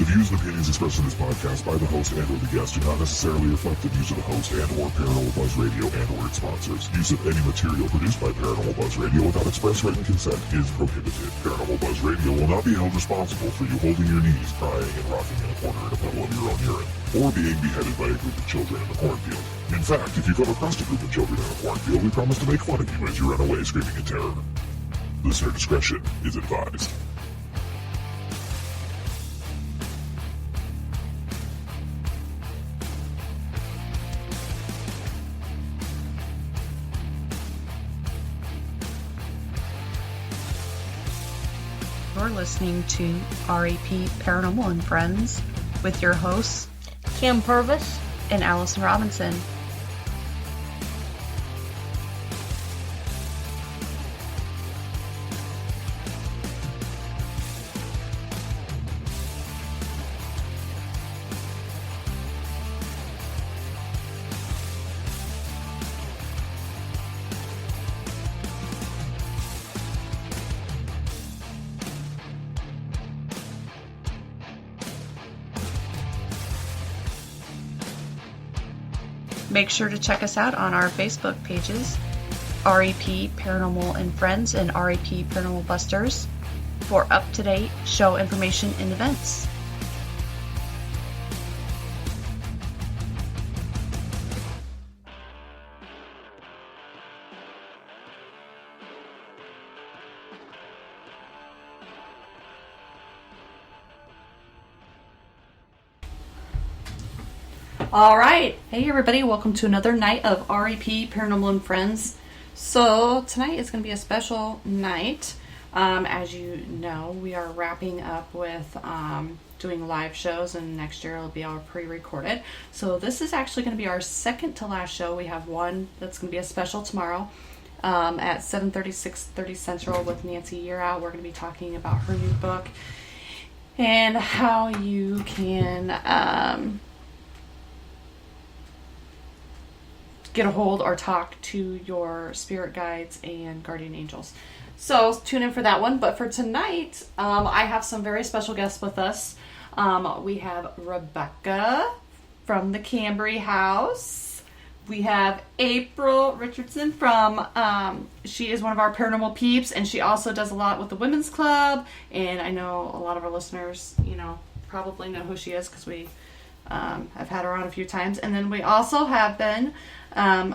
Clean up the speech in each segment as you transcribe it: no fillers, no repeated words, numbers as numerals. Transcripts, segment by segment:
The views and opinions expressed in this podcast by the host and or the guest do not necessarily reflect the views of the host and or Paranormal Buzz Radio and or its sponsors. Use of any material produced by Paranormal Buzz Radio without express written consent is prohibited. Paranormal Buzz Radio will not be held responsible for you holding your knees, crying, and rocking in a corner in a puddle of your own urine, or being beheaded by a group of children in the cornfield. In fact, if you come across a group of children in a cornfield, we promise to make fun of you as you run away screaming in terror. Listener discretion is advised. You're listening to RAP Paranormal and Friends with your hosts, Cambre and Alison Robinson. Make sure to check us out on our Facebook pages, RAP Paranormal and Friends and RAP Paranormal Busters, for up-to-date show information and events. All right. Hey, everybody. Welcome to another night of RAP Paranormal and Friends. So, tonight is going to be a special night. As you know, we are wrapping up with doing live shows, and next year it'll be all pre-recorded. So, this is actually going to be our second to last show. We have one that's going to be a special tomorrow at 7:30, 6:30 Central with Nancy Yearout. We're going to be talking about her new book and how you can get a hold or talk to your spirit guides and guardian angels. So tune in for that one. But for tonight, I have some very special guests with us. We have Rebecca from the Cambre house. We have April Richardson from, she is one of our paranormal peeps, and she also does a lot with the women's club. And I know a lot of our listeners, probably know who she is because we have had her on a few times. And then we also have Ben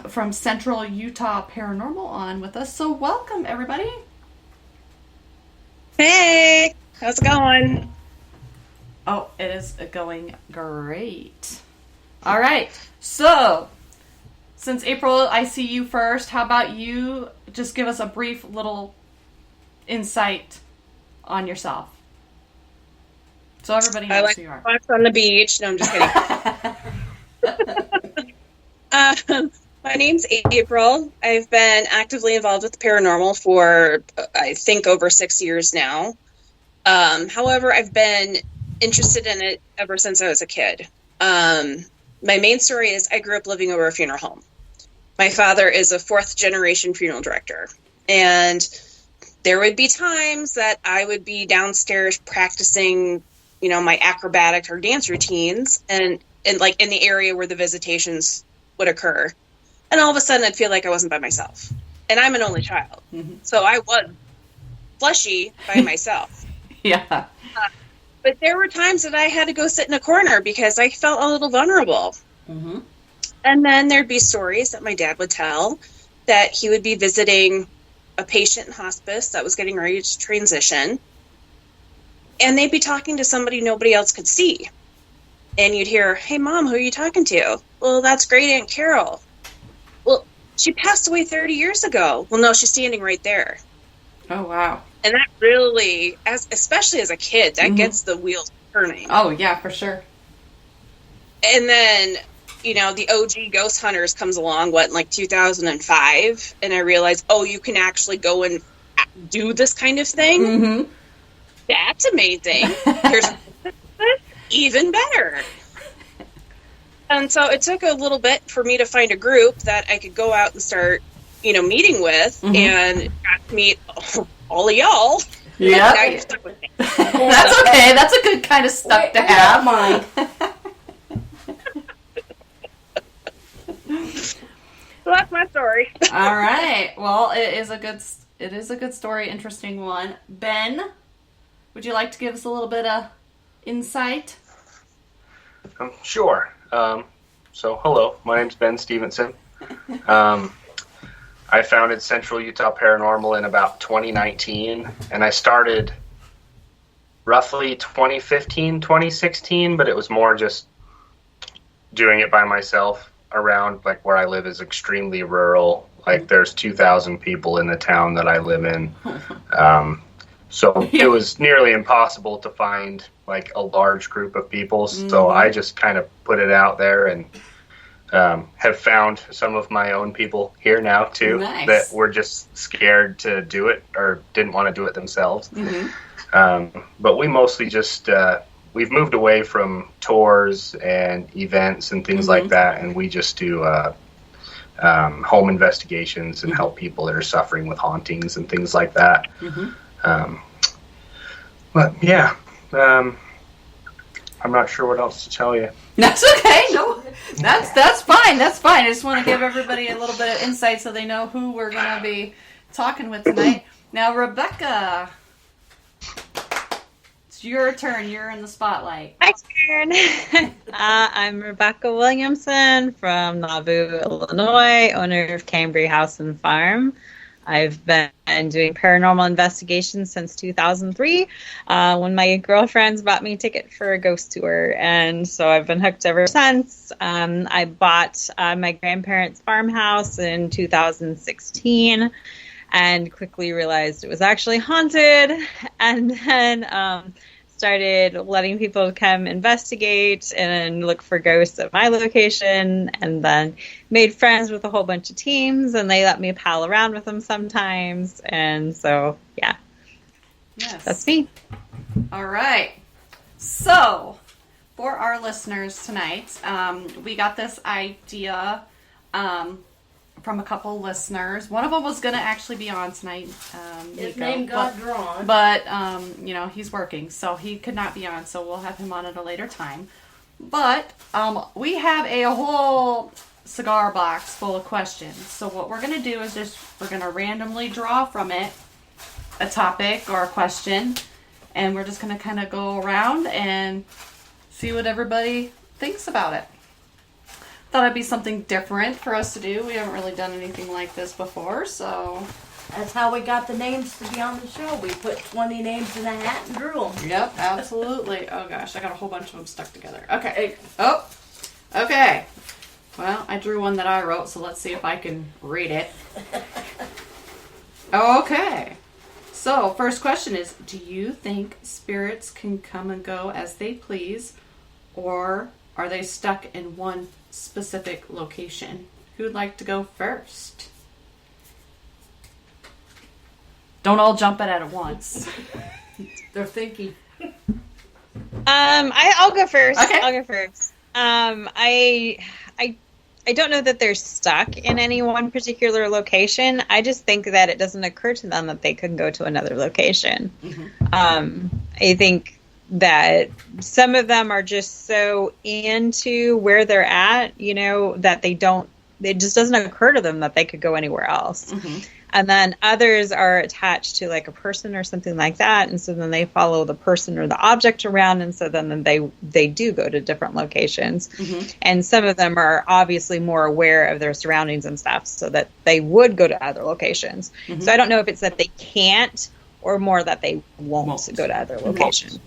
from Central Utah Paranormal on with us. So welcome, everybody. Hey, how's it going? Oh, it is going great. All right. So, since April, I see you first. How about you just give us a brief little insight on yourself? So everybody knows who you are. Walks on the beach. No, I'm just kidding. My name's April. I've been actively involved with the paranormal for, I think, over 6 years now. However, I've been interested in it ever since I was a kid. My main story is I grew up living over a funeral home. My father is a fourth-generation funeral director. And there would be times that I would be downstairs practicing, my acrobatic or dance routines and like in the area where the visitations would occur. And all of a sudden I'd feel like I wasn't by myself. And I'm an only child. Mm-hmm. So I was fleshy by myself. Yeah. But there were times that I had to go sit in a corner because I felt a little vulnerable. Mm-hmm. And then there'd be stories that my dad would tell that he would be visiting a patient in hospice that was getting ready to transition. And they'd be talking to somebody nobody else could see. And you'd hear, "Hey, Mom, who are you talking to?" "Well, that's great Aunt Carol." "Well, she passed away 30 years ago." "Well, no, she's standing right there." Oh, wow. And that really, especially as a kid, that gets the wheels turning. Oh, yeah, for sure. And then, the OG Ghost Hunters comes along, in like 2005, and I realized, you can actually go and do this kind of thing? Mm-hmm. That's amazing. There's even better. And so it took a little bit for me to find a group that I could go out and start, meeting with, and got to meet all of y'all. Yeah. Now you're stuck with me. That's okay. That's a good kind of stuck to have. Mine. So that's my story. All right. Well, it is a good story, interesting one. Ben, would you like to give us a little bit of insight? Sure. So, hello, my name's Ben Stephenson. I founded Central Utah Paranormal in about 2019, and I started roughly 2015, 2016, but it was more just doing it by myself around, like, where I live is extremely rural. Like, there's 2,000 people in the town that I live in. So it was nearly impossible to find, like, a large group of people. So I just kind of put it out there and have found some of my own people here now, too, that were just scared to do it or didn't want to do it themselves. But we mostly just, we've moved away from tours and events and things like that, and we just do home investigations and help people that are suffering with hauntings and things like that. But yeah, I'm not sure what else to tell you. That's okay. No, that's fine. That's fine. I just want to give everybody a little bit of insight so they know who we're going to be talking with tonight. Now, Rebecca, it's your turn. You're in the spotlight. My turn. I'm Rebecca Williamson from Nauvoo, Illinois, owner of Cambre House and Farm. I've been doing paranormal investigations since 2003 when my girlfriends bought me a ticket for a ghost tour. And so I've been hooked ever since. I bought my grandparents' farmhouse in 2016 and quickly realized it was actually haunted. And then started letting people come investigate and look for ghosts at my location, and then made friends with a whole bunch of teams, and they let me pal around with them sometimes. And so, yeah. Yes. That's me. All right. So, for our listeners tonight, we got this idea from a couple listeners. One of them was going to actually be on tonight. His Nico, name got drawn. But, he's working, so he could not be on, so we'll have him on at a later time. But we have a whole cigar box full of questions. So what we're going to do is we're going to randomly draw from it a topic or a question, and we're just going to kind of go around and see what everybody thinks about it. Thought it'd be something different for us to do. We haven't really done anything like this before, so... That's how we got the names to be on the show. We put 20 names in a hat and drew them. Yep, absolutely. Oh gosh, I got a whole bunch of them stuck together. Okay. Oh, okay. Well, I drew one that I wrote, so let's see if I can read it. Okay. So, first question is, do you think spirits can come and go as they please, or are they stuck in one specific location? Who'd like to go first? Don't all jump at it at once. They're thinking. I'll go first. Okay. I'll go first. I don't know that they're stuck in any one particular location. I just think that it doesn't occur to them that they could go to another location. I think that some of them are just so into where they're at, that it just doesn't occur to them that they could go anywhere else. And then others are attached to like a person or something like that, and so then they follow the person or the object around, and so then they do go to different locations. And some of them are obviously more aware of their surroundings and stuff, so that they would go to other locations. So I don't know if it's that they can't or more that they won't go to other locations.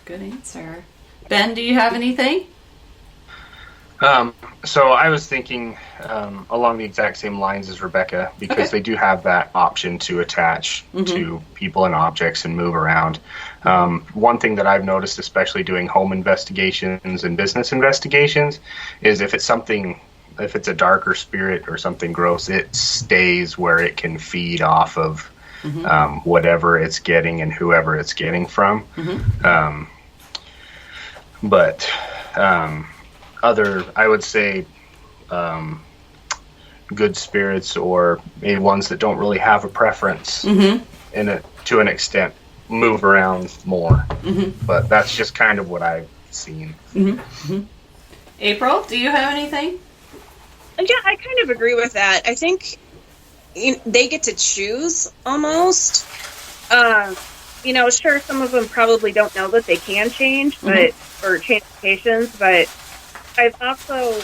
Good answer. Ben, do you have anything? So I was thinking along the exact same lines as Rebecca, because they do have that option to attach to people and objects and move around. One thing that I've noticed, especially doing home investigations and business investigations, is if it's a darker spirit or something gross, it stays where it can feed off of whatever it's getting and whoever it's getting from. But other, I would say, good spirits or maybe ones that don't really have a preference to an extent, move around more. But that's just kind of what I've seen. April, do you have anything? Yeah, I kind of agree with that. I think they get to choose almost. Sure, some of them probably don't know that they can change, or change locations, but I've also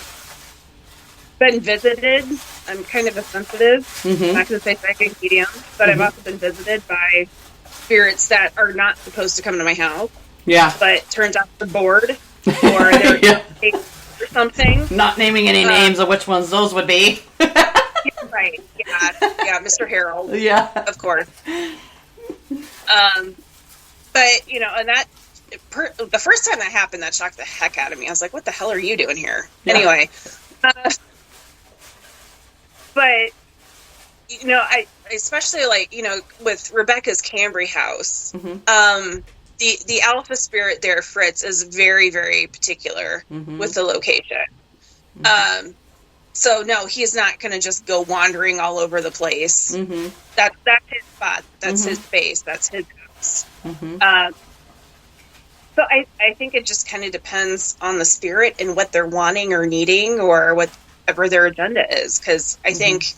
been visited. I'm kind of a sensitive. I'm not going to say psychic medium, but I've also been visited by spirits that are not supposed to come to my house. Yeah. But turns out they're bored, or they're or something. Not naming any names of which ones those would be. Right. Yeah, Mr. Harold. Yeah. Of course. But, and that, the first time that happened, that shocked the heck out of me. I was like, what the hell are you doing here? Yeah. Anyway. But, I especially with Rebecca's Cambre house, the alpha spirit there, Fritz, is very, very particular with the location. So no, he's not going to just go wandering all over the place. That's his spot. That's his space. That's his house. So I think it just kind of depends on the spirit and what they're wanting or needing, or whatever their agenda is. Because I think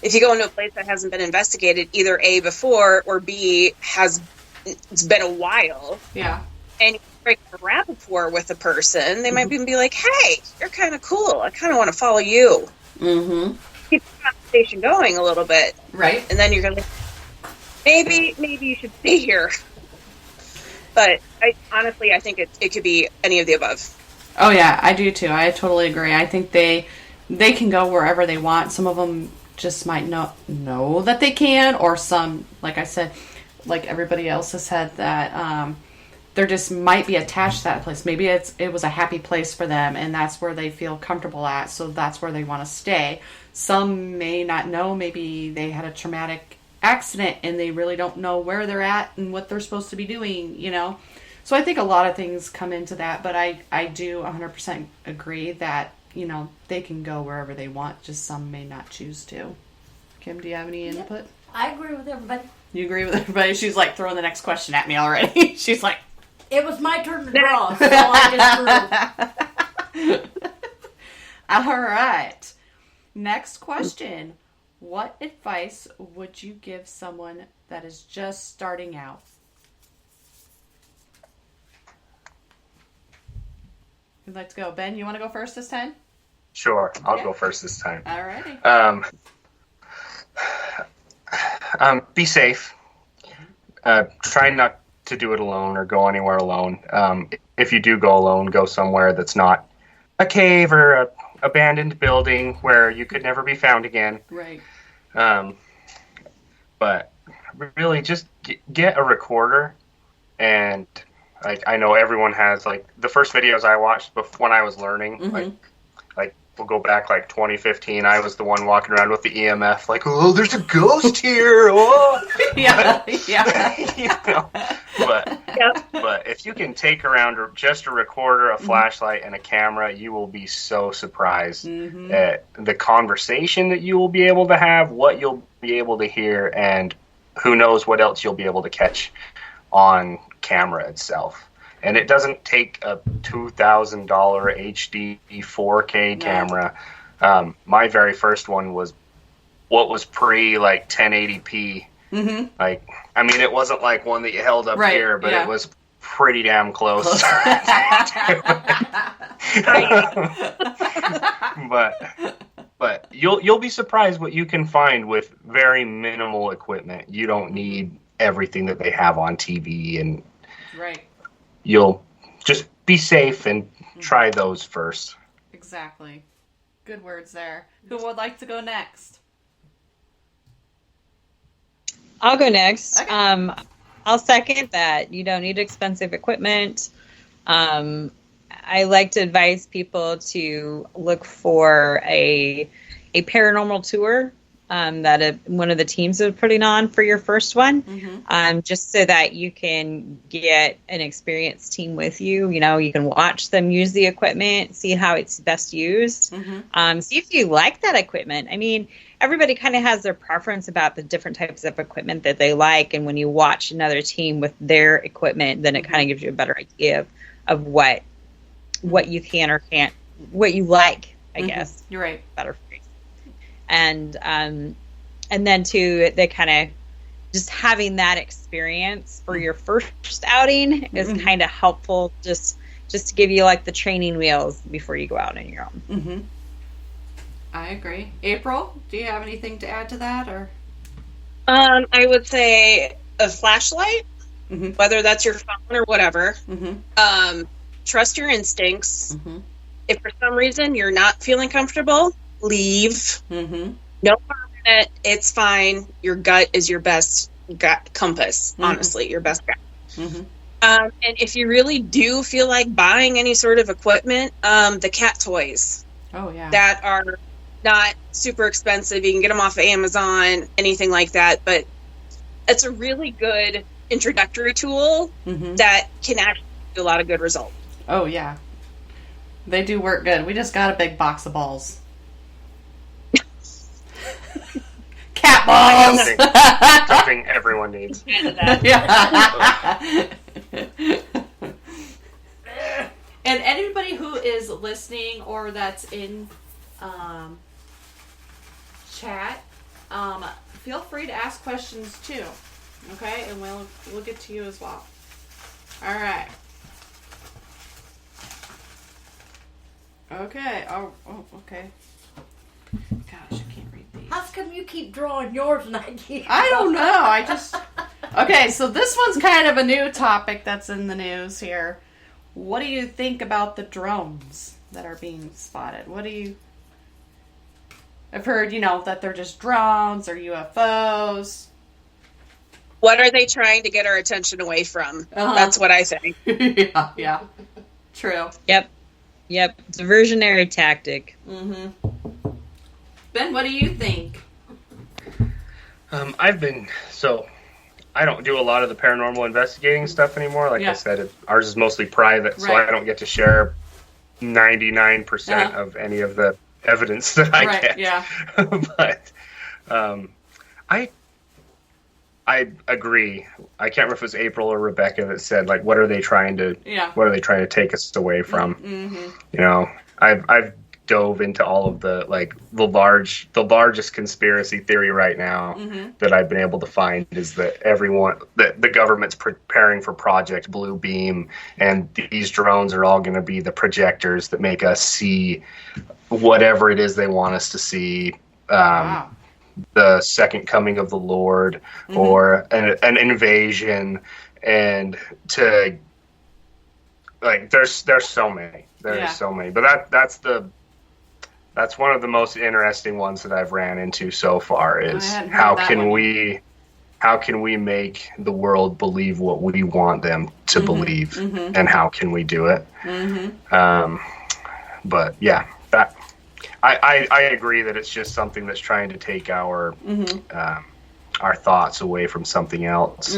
if you go into a place that hasn't been investigated, either A, before, or B, it's been a while. Yeah. And you break a rapport with a person, they might even be like, hey, you're kind of cool. I kind of want to follow you. Keep the conversation going a little bit. Right. And then you're going to, maybe you should stay here. But I think it could be any of the above. Oh, yeah, I do too. I totally agree. I think they can go wherever they want. Some of them just might not know that they can, or some, like I said, like everybody else has said, that they're just might be attached to that place. Maybe it was a happy place for them, and that's where they feel comfortable at, so that's where they want to stay. Some may not know. Maybe they had a traumatic accident and they really don't know where they're at and what they're supposed to be doing, So I think a lot of things come into that, but I do 100% agree that, they can go wherever they want, just some may not choose to. Kim, do you have any input? I agree with everybody. You agree with everybody? She's like throwing the next question at me already. She's like, it was my turn to draw, so I just drew. All right. Next question. What advice would you give someone that is just starting out? Who'd like to go? Ben, you want to go first this time? Sure, I'll go first this time. All righty. Be safe. Try not to do it alone or go anywhere alone. If you do go alone, go somewhere that's not a cave or a abandoned building where you could never be found again. Right. But really, just get a recorder, and I know everyone has the first videos I watched when I was learning, we'll go back 2015. I was the one walking around with the EMF, oh, there's a ghost here. Oh, yeah. But if you can take around just a recorder, a flashlight, and a camera, you will be so surprised at the conversation that you will be able to have, what you'll be able to hear, and who knows what else you'll be able to catch on camera itself. And it doesn't take a $2,000 HD 4K camera. My very first one was what was pre 1080p. It wasn't like one that you held up here, but it was pretty damn close. But you'll be surprised what you can find with very minimal equipment. You don't need everything that they have on TV, and you'll just be safe and try those first. Exactly. Good words there. Who would like to go next? I'll go next. Okay. I'll second that. You don't need expensive equipment. I like to advise people to look for a paranormal tour that one of the teams are putting on for your first one, just so that you can get an experienced team with you. You can watch them use the equipment, see how it's best used. See if you like that equipment. everybody kind of has their preference about the different types of equipment that they like. And when you watch another team with their equipment, then it kind of gives you a better idea of what you can or can't, what you like, I guess. You're right. Better phrase. And then too, they kind of just having that experience for your first outing is kind of helpful, just to give you like the training wheels before you go out on your own. Mm-hmm. I agree. April, do you have anything to add to that, or? I would say a flashlight, whether that's your phone or whatever. Trust your instincts. If for some reason you're not feeling comfortable, leave. No harm in it. It's fine. Your gut is your best gut compass, honestly, your best gut. And if you really do feel like buying any sort of equipment, the cat toys. Oh, yeah. That are not super expensive. You can get them off of Amazon, anything like that. But it's a really good introductory tool that can actually do a lot of good results. Oh, yeah. They do work good. We just got a big box of balls. Cat balls! Something everyone needs. Yeah. And anybody who is listening or that's in chat, feel free to ask questions too. Okay, and we'll get to you as well. All right. Okay. Oh, okay. Gosh, I can't read these. How come you keep drawing yours and I can't? I don't know. Okay, so this one's kind of a new topic that's in the news here. What do you think about the drones that are being spotted? I've heard, that they're just drones or UFOs. What are they trying to get our attention away from? That's what I think. Yeah. True. Yep. Diversionary tactic. Ben, what do you think? I don't do a lot of the paranormal investigating stuff anymore. Like I said, ours is mostly private, so I don't get to share 99% of any of the evidence that I get. Yeah. But I agree. I can't remember if it was April or Rebecca that said, like, what are they trying to take us away from? I've dove into all of the the largest conspiracy theory right now that I've been able to find is that the government's preparing for Project Blue Beam, and these drones are all going to be the projectors that make us see whatever it is they want us to see. Wow. The second coming of the Lord, or an invasion, and to there's so many. There's so many, but that's one of the most interesting ones that I've ran into so far is how can we make the world believe what we want them to believe, and how can we do it? But yeah, I agree that it's just something that's trying to take our thoughts away from something else.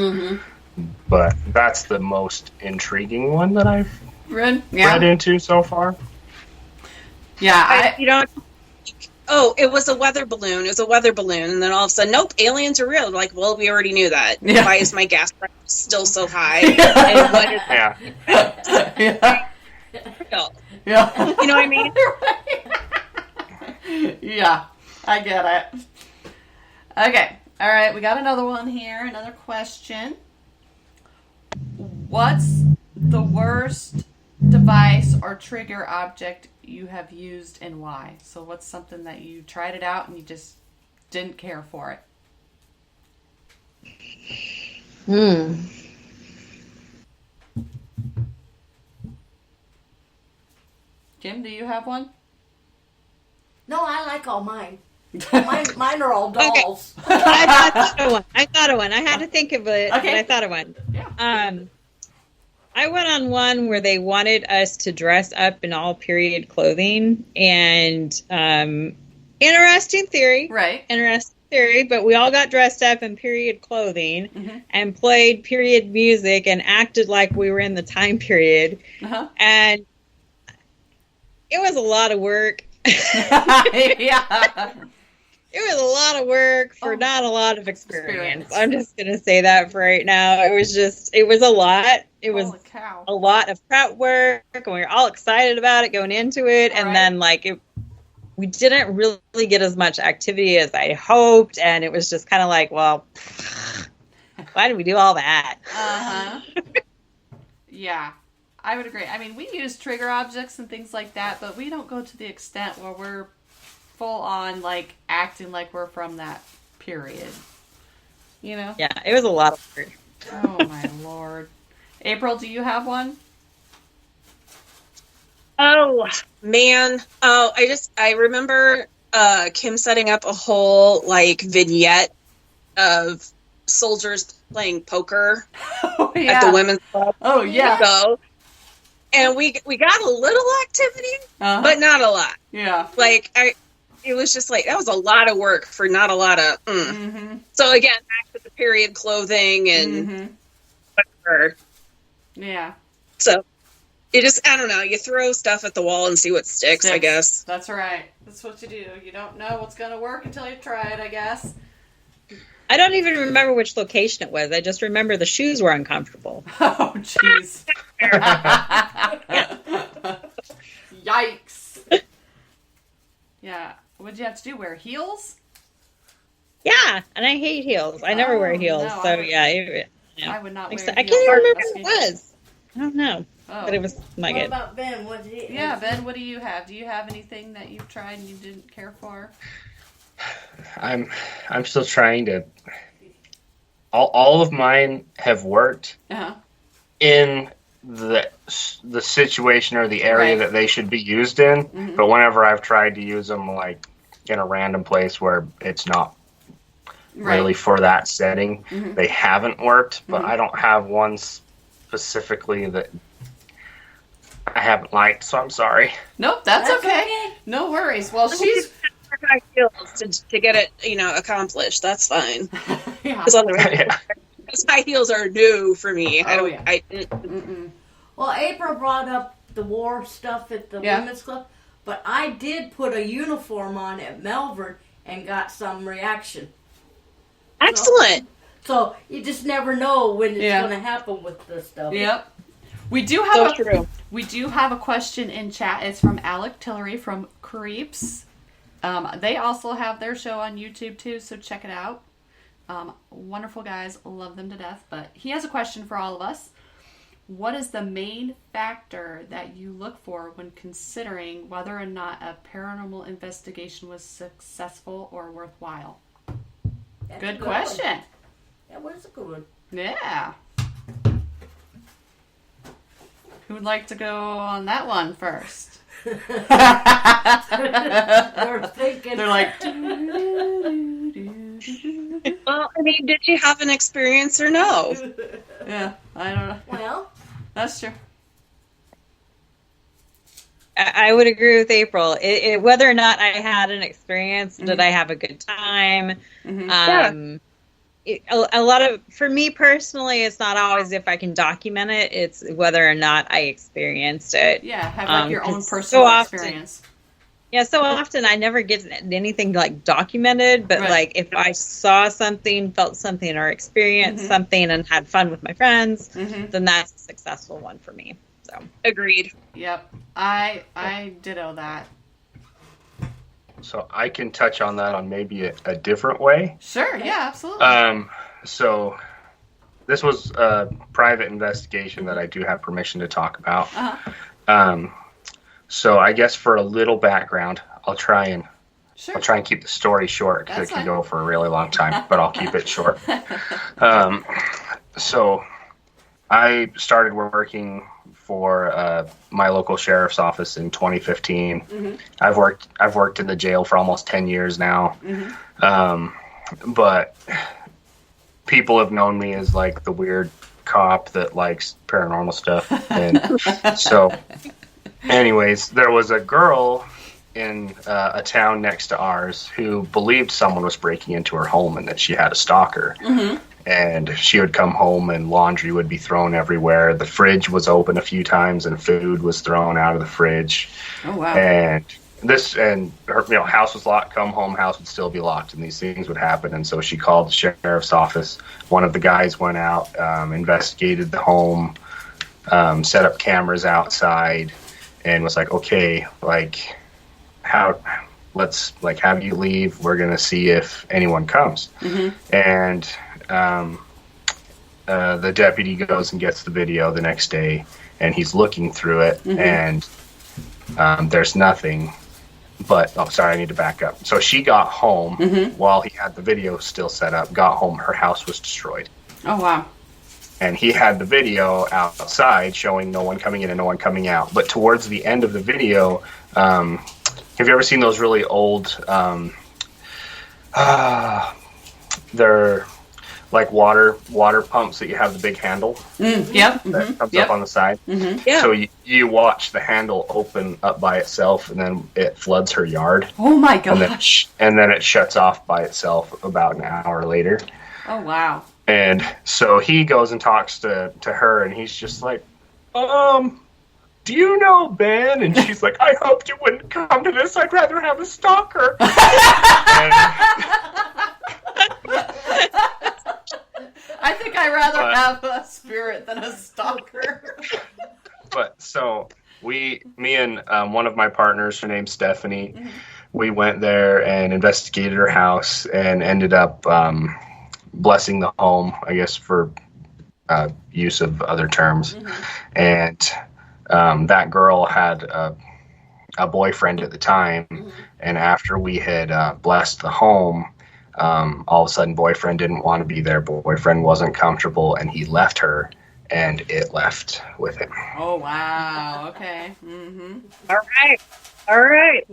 But that's the most intriguing one that I've read into so far. Yeah, it was a weather balloon. It was a weather balloon, and then all of a sudden, nope, aliens are real. Like, well, we already knew that. Yeah. Why is my gas price still so high? And what is Yeah. You know what I mean? Yeah, I get it. Okay, all right, we got another one here, another question. What's the worst device or trigger object you have used and why? So what's something that you tried it out and you just didn't care for it? Kim, do you have one? No, I like all mine. Mine are all dolls. Okay. I thought of one. I had to think of it, but I thought of one. Yeah. I went on one where they wanted us to dress up in all period clothing, and interesting theory. Right. Interesting theory, but we all got dressed up in period clothing and played period music and acted like we were in the time period. And it was a lot of work. Yeah. It was a lot of work for not a lot of experience. I'm just going to say that for right now. It was a lot. It was a lot of prep work, and we were all excited about it going into it. And then, we didn't really get as much activity as I hoped. And it was just kind of like, well, why did we do all that? Uh-huh. Yeah, I would agree. I mean, we use trigger objects and things like that, but we don't go to the extent where we're full on, like, acting like we're from that period. You know? Yeah, it was a lot of work. Oh, my Lord. April, do you have one? Oh, man. Oh, I remember Kim setting up a whole, like, vignette of soldiers playing poker at the women's club. Oh, yeah. So, and we got a little activity, but not a lot. Yeah. Like, it was just like, that was a lot of work for not a lot of, So again, back to the period clothing and whatever. Yeah. So, you just, I don't know, you throw stuff at the wall and see what sticks, I guess. That's right. That's what you do. You don't know what's going to work until you try it, I guess. I don't even remember which location it was. I just remember the shoes were uncomfortable. Oh, jeez. Yikes. Yeah. What did you have to do? Wear heels? Yeah, and I hate heels. I never wear heels. No, so, I would not wear heels. I can't even remember what it was. I don't know. Oh. But it was not What good. about Ben? What did he? Yeah, Ben, what do you have? Do you have anything that you've tried and you didn't care for? I'm still trying to. All of mine have worked in the situation or the area that they should be used in. But whenever I've tried to use them, like in a random place where it's not really for that setting, they haven't worked. But I don't have one specifically that I haven't liked, so I'm sorry. Nope, that's okay. No worries. Well, she's high heels to get it, accomplished. That's fine. Yeah. Because high heels are new for me. Well, April brought up the war stuff at the women's club, but I did put a uniform on at Melbourne and got some reaction. Excellent. So you just never know when it's going to happen with this stuff. Yep. We do have a question in chat. It's from Alec Tillery from Creeps. They also have their show on YouTube too, so check it out. Wonderful guys, love them to death. But he has a question for all of us. What is the main factor that you look for when considering whether or not a paranormal investigation was successful or worthwhile? That's Good question. That was a good one. Yeah. Who'd like to go on that one first? They're thinking. They're like. Well, I mean, did you have an experience or no? Yeah, I don't know. Well, that's true. I would agree with April. Whether or not I had an experience, did I have a good time? A lot of, for me personally, it's not always if I can document it. It's whether or not I experienced it. Yeah, have like your own personal experience. Yeah, so often I never get anything like documented, but like if I saw something, felt something, or experienced something and had fun with my friends, then that's a successful one for me. So agreed. Yep, I ditto that. So I can touch on that on maybe a different way. Sure, yeah, absolutely. So this was a private investigation that I do have permission to talk about. So I guess for a little background, I'll try and keep the story short because it can go for a really long time, but I'll keep it short. So I started working for my local sheriff's office in 2015. I've worked in the jail for almost 10 years now. But people have known me as like the weird cop that likes paranormal stuff. And so anyways, there was a girl in a town next to ours who believed someone was breaking into her home and that she had a stalker. And she would come home and laundry would be thrown everywhere. The fridge was open a few times and food was thrown out of the fridge. Oh, wow. And her house was locked. Come home, house would still be locked, and these things would happen. And so she called the sheriff's office. One of the guys went out, investigated the home, set up cameras outside, and was like, okay, like let's like have you leave. We're gonna see if anyone comes. And the deputy goes and gets the video the next day, and he's looking through it, and there's nothing. But I need to back up. So she got home while he had the video still set up. Got home, her house was destroyed. Oh wow! And he had the video outside showing no one coming in and no one coming out. But towards the end of the video, have you ever seen those really old? They're like water pumps that you have the big handle. Yep. That comes up on the side. Yeah. So you watch the handle open up by itself, and then it floods her yard. Oh my gosh! And then it shuts off by itself about an hour later. Oh wow! And so he goes and talks to her, and he's just like, do you know Ben? And she's like, I hoped you wouldn't come to this. I'd rather have a stalker. I think I'd rather have a spirit than a stalker. But so me and one of my partners, her name's Stephanie, we went there and investigated her house and ended up blessing the home, I guess, for use of other terms. And that girl had a boyfriend at the time, and after we had blessed the home, all of a sudden boyfriend didn't want to be there. Boyfriend wasn't comfortable, and he left her, and it left with him. Oh wow! Okay. All right.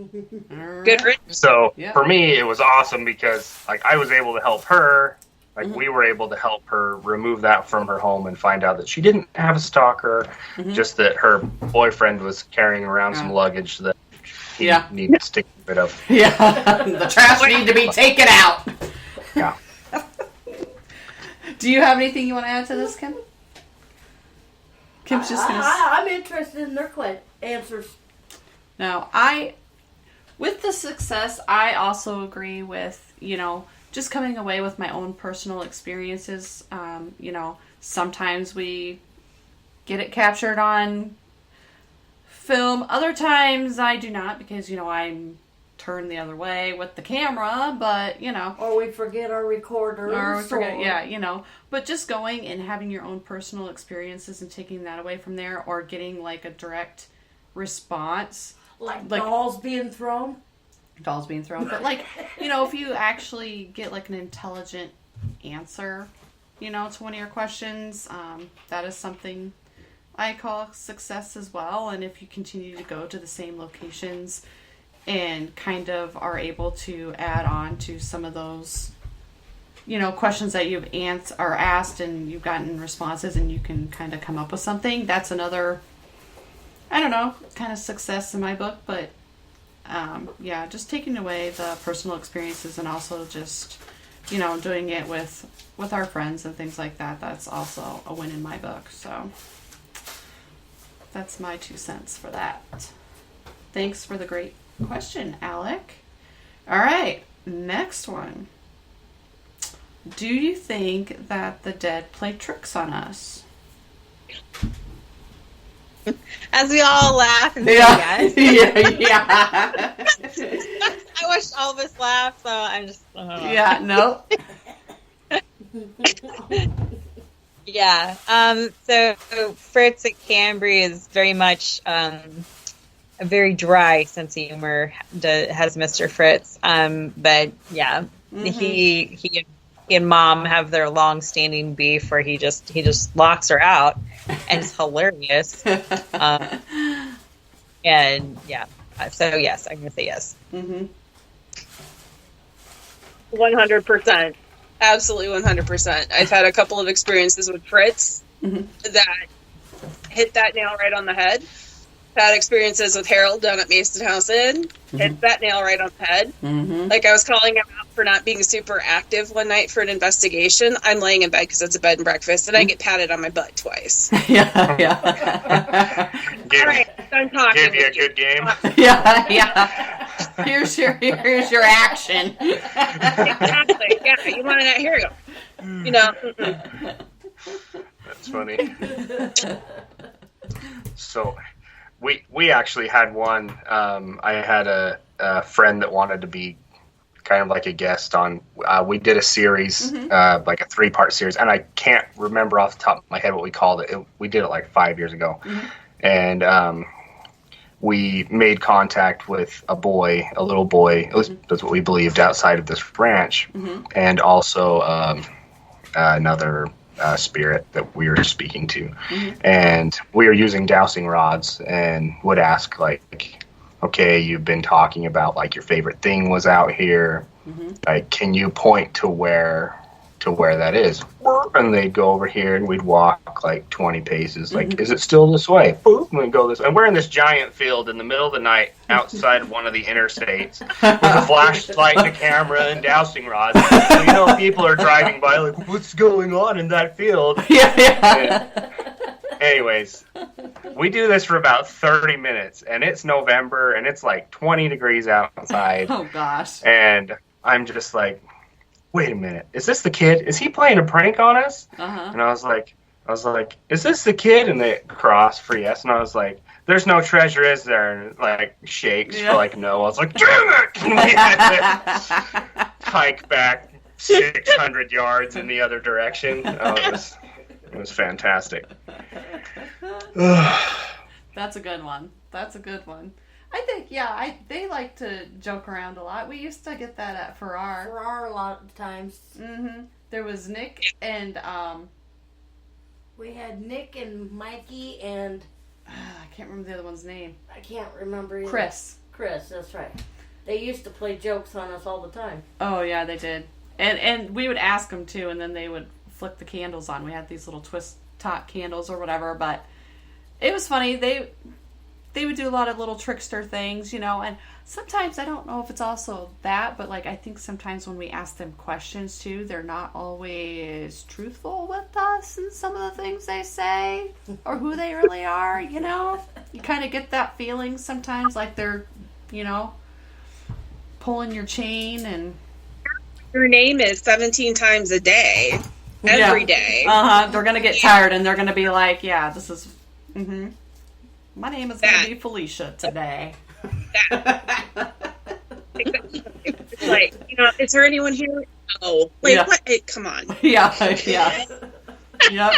Good. So for me, it was awesome because like I was able to help her. Like we were able to help her remove that from her home and find out that she didn't have a stalker, just that her boyfriend was carrying around some luggage that he needed to get rid of. Yeah, the trash need to be taken out. Yeah. Do you have anything you want to add to this, Kim? Kim's just gonna. I'm interested in their answers. No, with the success, I also agree with, just coming away with my own personal experiences. Sometimes we get it captured on film. Other times I do not because, I'm turned the other way with the camera, but, Or we forget our recorder. Or we forget, But just going and having your own personal experiences and taking that away from there or getting, like, a direct response. Like dolls being thrown? Dolls being thrown. But, like, if you actually get, like, an intelligent answer, to one of your questions, that is something I call success as well. And if you continue to go to the same locations and kind of are able to add on to some of those, questions that you've asked and you've gotten responses and you can kind of come up with something, that's another, I don't know, kind of success in my book. But just taking away the personal experiences and also just, doing it with our friends and things like that, that's also a win in my book. So that's my 2 cents for that. Thanks for the great question, Alec. All right, next one. Do you think that the dead play tricks on us? As we all laugh and say yes. yeah. I watched all of us laugh, so I'm just... Yeah, no. Yeah. So Fritz at Cambre is very much a very dry sense of humor. Has Mr. Fritz. But yeah, he and Mom have their long-standing beef where he just locks her out, and it's hilarious. And yeah, so yes, I'm gonna say yes. 100%. Absolutely 100%. I've had a couple of experiences with Fritz that hit that nail right on the head. Had experiences with Harold down at Mason House Inn. Hit that nail right on the head. Like I was calling him out for not being super active one night for an investigation. I'm laying in bed because it's a bed and breakfast, and I get patted on my butt twice. Yeah. All right, done talking. Give you a good game. Yeah. Here's your action. Exactly. Yeah, you want to not hear it. You know. That's funny. So, we actually had one. I had a friend that wanted to be kind of like a guest on. We did a series, like a 3-part series, and I can't remember off the top of my head what we called it. We did it like 5 years ago, and we made contact with a little boy. That's what we believed outside of this ranch, and also another spirit that we were speaking to, and we were using dowsing rods, and would ask like, okay, you've been talking about like your favorite thing was out here, like can you point to where that is? And they'd go over here, and we'd walk like 20 paces, like is it still this way? Boop, and we'd go this way. And we're in this giant field in the middle of the night outside of one of the interstates with a flashlight and a camera and dowsing rods. So, you know, people are driving by like, what's going on in that field? Yeah. Anyways, we do this for about 30 minutes, and it's November, and it's like 20 degrees outside. Oh, gosh. And I'm just like, wait a minute, is this the kid? Is he playing a prank on us? And I was like, is this the kid? And they crossed for yes, and I was like, there's no treasure, is there? And like shakes for like no. I was like, damn it! And we had to hike back 600 yards in the other direction. Oh, it was fantastic. That's a good one. I think, they like to joke around a lot. We used to get that at Farrar. Farrar a lot of times. There was Nick and, we had Nick and Mikey and... I can't remember the other one's name. I can't remember either. Chris, that's right. They used to play jokes on us all the time. Oh, yeah, they did. And we would ask them, too, and then they would flick the candles on. We had these little twist top candles or whatever, but it was funny. They would do a lot of little trickster things, you know, and sometimes I don't know if it's also that, but like I think sometimes when we ask them questions too, they're not always truthful with us and some of the things they say or who they really are, you know. You kind of get that feeling sometimes like they're, you know, pulling your chain. And your name is 17 times a day, every day. They're going to get tired and they're going to be like, yeah, this is, my name is going to be Felicia today. Like, you know, is there anyone here? No. Like, what? Hey, come on. Yeah. Yep.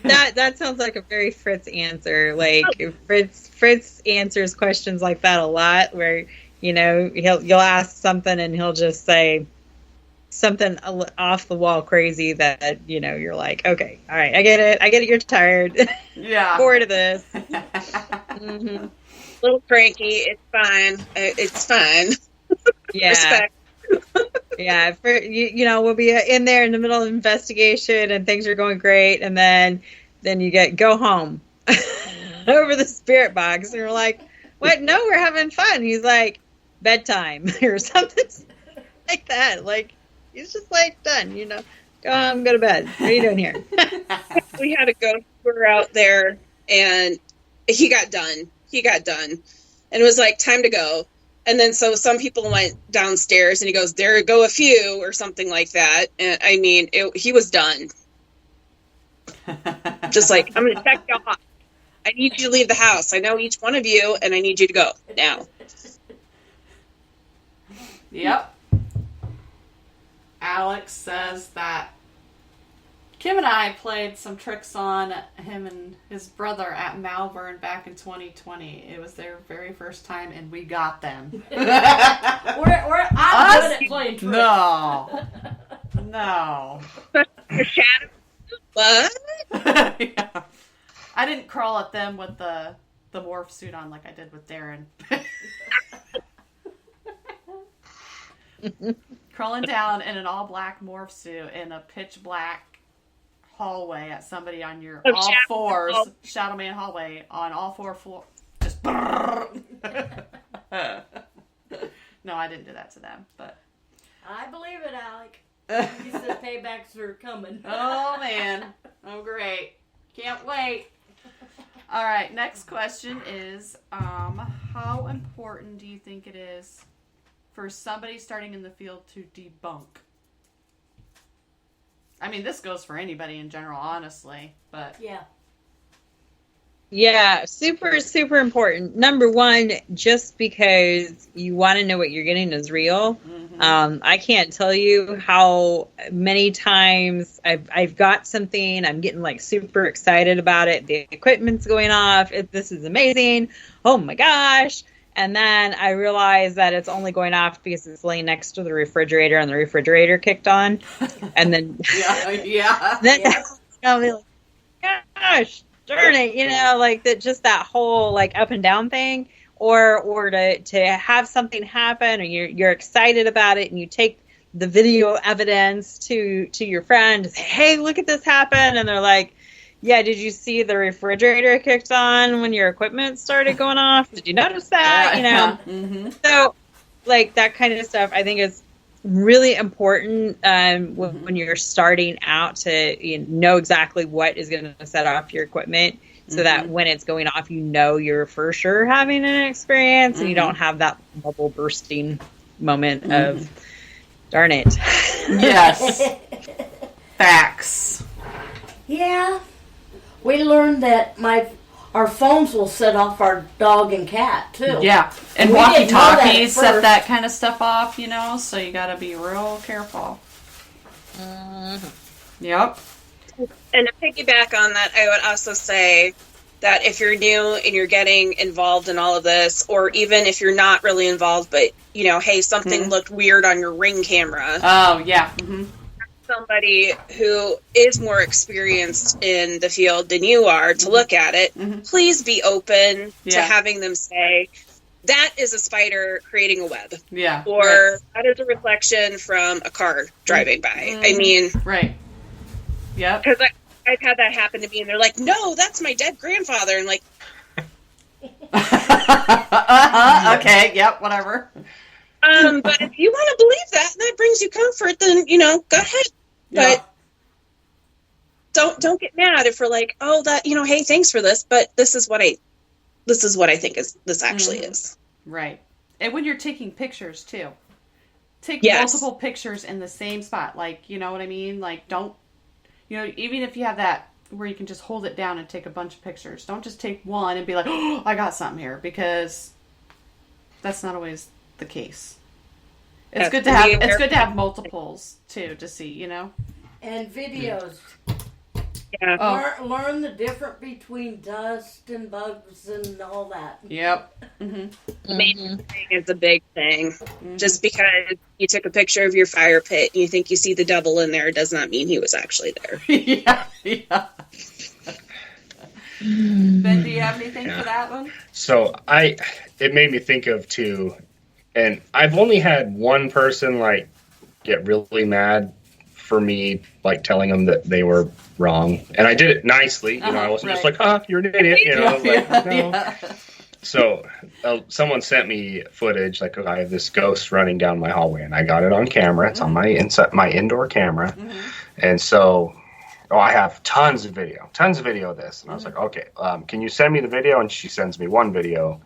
That sounds like a very Fritz answer. Like, Fritz answers questions like that a lot, where, you know, you'll ask something and he'll just say something off the wall crazy that, you know, you're like, okay, all right, I get it, you're tired. Yeah. Bored of this. A little cranky, it's fine. Yeah. Respect. Yeah, you know, we'll be in there in the middle of investigation and things are going great, and then you go home over the spirit box, and we're like, what? No, we're having fun. He's like, bedtime or something like that. Like, he's just like, done, you know, go home, go to bed. What are you doing here? We had a ghost tour out there, and he got done, and it was like time to go. And then so some people went downstairs, and he goes, there go a few, or something like that. And I mean, he was done. Just like, I'm going to check you off. I need you to leave the house. I know each one of you, and I need you to go now. Yep. Alex says that Kim and I played some tricks on him and his brother at Malvern back in 2020. It was their very first time, and we got them. I'm good at playing tricks. No. Your shadow? What? Yeah. I didn't crawl at them with the morph suit on like I did with Darren. Crawling down in an all-black morph suit in a pitch-black hallway at somebody on your all fours, Shadow Man hallway on all four floors. Just no, I didn't do that to them, but I believe it, Alec. You said paybacks are coming. Oh man, oh great, can't wait. All right, next question is, how important do you think it is for somebody starting in the field to debunk? I mean, this goes for anybody in general, honestly, but... Yeah, super, super important. Number one, just because you want to know what you're getting is real. Mm-hmm. I can't tell you how many times I've got something, I'm getting like super excited about it. The equipment's going off. This is amazing. Oh my gosh. And then I realize that it's only going off because it's laying next to the refrigerator and the refrigerator kicked on. And then, then I'll be like, gosh. Darn it, like that whole like up and down thing, or to have something happen, or you're excited about it, and you take the video evidence to your friend and say, hey, look at this happen, and they're like, yeah, did you see the refrigerator kicked on when your equipment started going off? Did you notice that? Mm-hmm. So like that kind of stuff, I think is really important when you're starting out to know exactly what is going to set off your equipment, so that when it's going off, you're for sure having an experience, and you don't have that bubble bursting moment of, darn it. Yes. Facts. Yeah. We learned that our phones will set off our dog and cat, too. Yeah. And walkie-talkies set that kind of stuff off, so you got to be real careful. Yep. And to piggyback on that, I would also say that if you're new and you're getting involved in all of this, or even if you're not really involved, but, hey, something looked weird on your Ring camera. Oh, yeah. Mm-hmm. Somebody who is more experienced in the field than you are to look at it, please be open to having them say, that is a spider creating a web. Yeah. Or that is a reflection from a car driving by. I mean... Right. Yeah. Because I've had that happen to me, and they're like, no, that's my dead grandfather. And like... Okay, yep, whatever. But if you want to believe that, and that brings you comfort, then, go ahead. But don't get mad if we're like, oh, that, hey, thanks for this, but this is what I think this actually is. Right. And when you're taking pictures too, take multiple pictures in the same spot. Like, you know what I mean? Like, don't, even if you have that where you can just hold it down and take a bunch of pictures, don't just take one and be like, oh, I got something here, because that's not always the case. It's good to have multiples too, to see, And videos. Yeah. Learn the difference between dust and bugs and all that. Yep. Maintaining is a big thing. Just because you took a picture of your fire pit and you think you see the devil in there does not mean he was actually there. Yeah. Ben, do you have anything for that one? So it made me think of two, and I've only had one person like get really mad for me like telling them that they were wrong, and I did it nicely. I wasn't just like, you're an idiot. I was like, no. Yeah. So someone sent me footage like, I have this ghost running down my hallway, and I got it on camera. It's on my indoor camera, and so. Oh, I have tons of video of this. And I was like, okay, can you send me the video? And she sends me one video.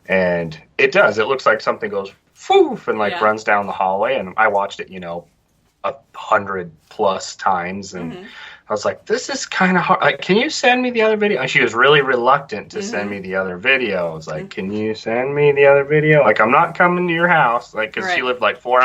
And it does. It looks like something goes, foof, and runs down the hallway. And I watched it, 100+ times. And I was like, this is kind of hard. Like, can you send me the other video? And she was really reluctant to send me the other video. I was like, can you send me the other video? Like, I'm not coming to your house. Like, because she lived like 4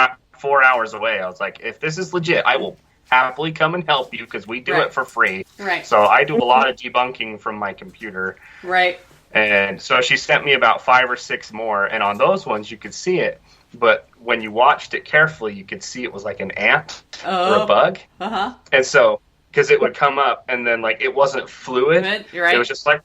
hours away. I was like, if this is legit, I will happily come and help you, because we do it for free. Right. So I do a lot of debunking from my computer. Right. And so she sent me about 5 or 6 more, and on those ones you could see it, but when you watched it carefully, you could see it was like an ant or a bug. And so, because it would come up, and then like it wasn't fluid. You're right. It was just like,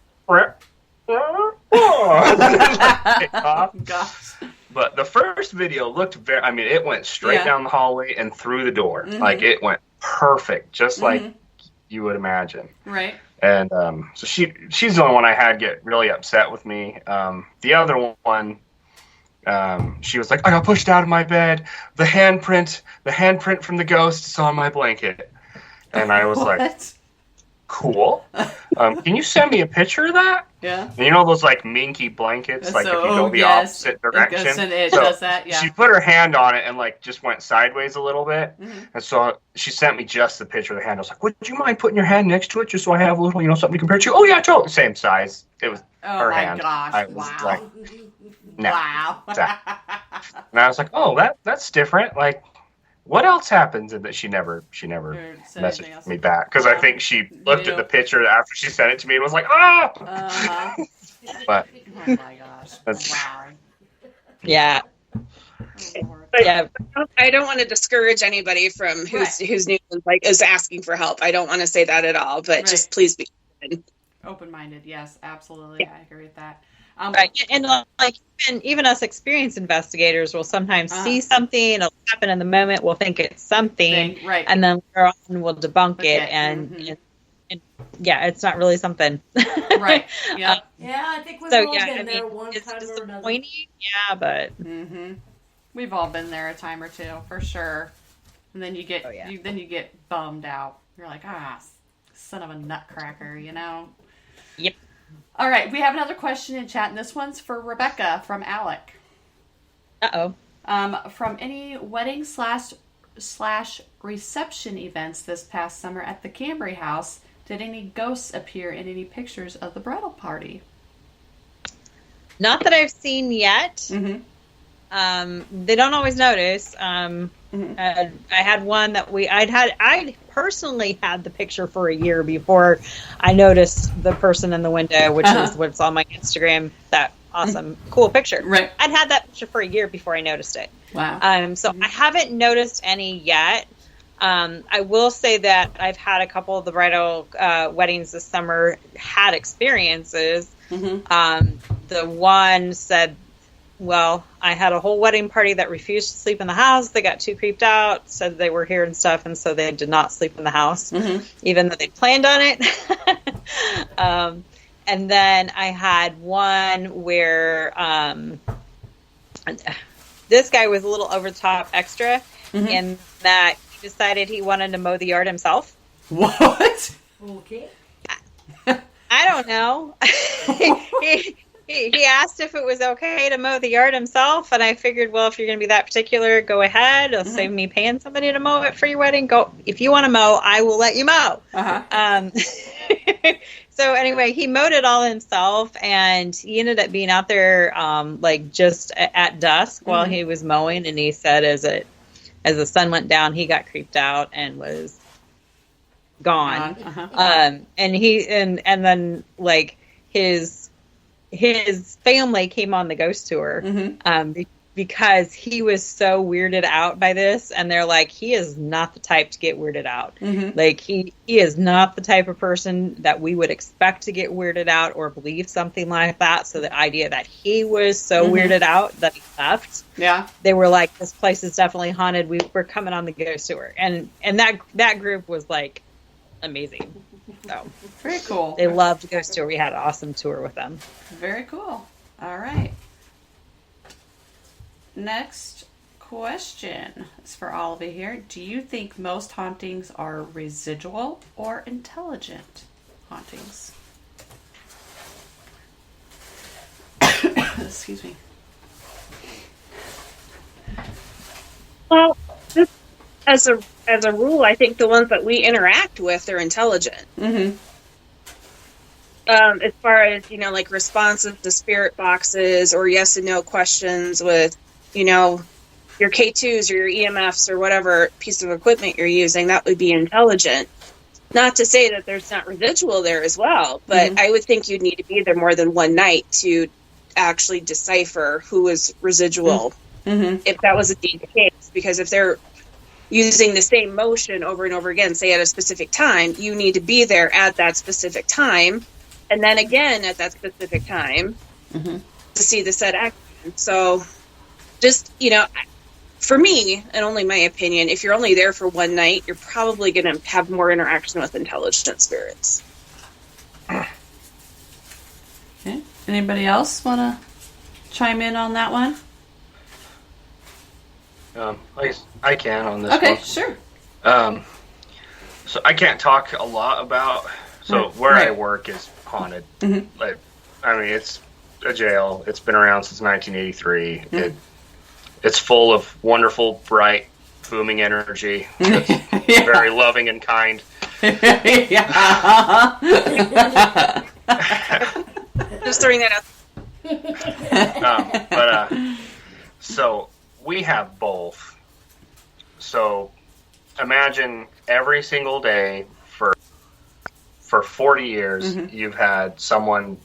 Gosh. But the first video looked it went straight down the hallway and through the door. Like, it went perfect, just like you would imagine. Right. And so she's the only one I had get really upset with me. The other one, she was like, I got pushed out of my bed. The handprint from the ghost is on my blanket. And I was like, cool. Can you send me a picture of that? Yeah. And you know those like minky blankets, like if you go the opposite direction. It does that. Yeah. She put her hand on it and like just went sideways a little bit, Mm-hmm. and so she sent me just the picture of the hand. I was like, "Would you mind putting your hand next to it just so I have a little, something to compare to?" Oh yeah, totally same size. It was her hand. Gosh! I was like, no. Wow! And I was like, "Oh, that's different." Like, what else happens? And that she never messaged me back because I think she looked at the picture after she sent it to me and was like, "Ah!" But oh my gosh! Wow! Yeah. But yeah, I don't want to discourage anybody from who's new and like is asking for help. I don't want to say that at all, but just please be open-minded. Yes, absolutely. Yeah. I agree with that. Right, and like even us experienced investigators will sometimes see something, it'll happen in the moment, we'll think it's something, right, and then later on we'll debunk it, and yeah, it's not really something. Right. Yeah. Yeah, I think we've all been there one it's time or another. disappointing. Yeah, but we've all been there a time or two for sure. And then you get you get bummed out. You're like, son of a nutcracker, Yep. All right, we have another question in chat, and this one's for Rebecca from Alec. From any wedding slash reception events this past summer at the Cambre house, did any ghosts appear in any pictures of the bridal party? Not that I've seen yet. Mm-hmm. They don't always notice. I had one that I personally had the picture for a year before I noticed the person in the window, which is what's on my Instagram. That awesome, cool picture. Right. I'd had that picture for a year before I noticed it. Wow. So I haven't noticed any yet. I will say that I've had a couple of the bridal weddings this summer had experiences. The one said, well, I had a whole wedding party that refused to sleep in the house. They got too creeped out, said they were here and stuff, and so they did not sleep in the house, even though they planned on it. And then I had one where this guy was a little over the top extra, in that he decided he wanted to mow the yard himself. What? Okay. I don't know. He asked if it was okay to mow the yard himself, and I figured, well, if you're going to be that particular, go ahead. It'll save me paying somebody to mow it for your wedding. Go, if you want to mow, I will let you mow. So anyway, he mowed it all himself, and he ended up being out there like just at dusk while he was mowing. And he said, as the sun went down, he got creeped out and was gone. And then like his family came on the ghost tour because he was so weirded out by this, and they're like, he is not the type to get weirded out. Like he is not the type of person that we would expect to get weirded out or believe something like that. So the idea that he was so weirded out that he left, they were like, this place is definitely haunted. We're coming on the ghost tour, and that group was like amazing. So very cool. They loved Ghost Tour. We had an awesome tour with them. Very cool. All right. Next question is for all of you here. Do you think most hauntings are residual or intelligent hauntings? Excuse me. Well, as a rule, I think the ones that we interact with are intelligent. As far as, like responses to spirit boxes or yes and no questions with, your K2s or your EMFs or whatever piece of equipment you're using, that would be intelligent. Not to say that there's not residual there as well, but I would think you'd need to be there more than one night to actually decipher who is residual, if that was indeed the case. Because if they're using the same motion over and over again, say at a specific time, you need to be there at that specific time, and then again at that specific time to see the said action. So just, for me, and only my opinion, if you're only there for one night, you're probably going to have more interaction with intelligent spirits. Okay. Anybody else want to chime in on that one? I can on this one. Okay, sure. So I can't talk a lot about. So where I work is haunted. Like I mean, it's a jail. It's been around since 1983. It's full of wonderful, bright, booming energy. It's very loving and kind. Just throwing that out. So we have both. So imagine every single day for 40 years, you've had someone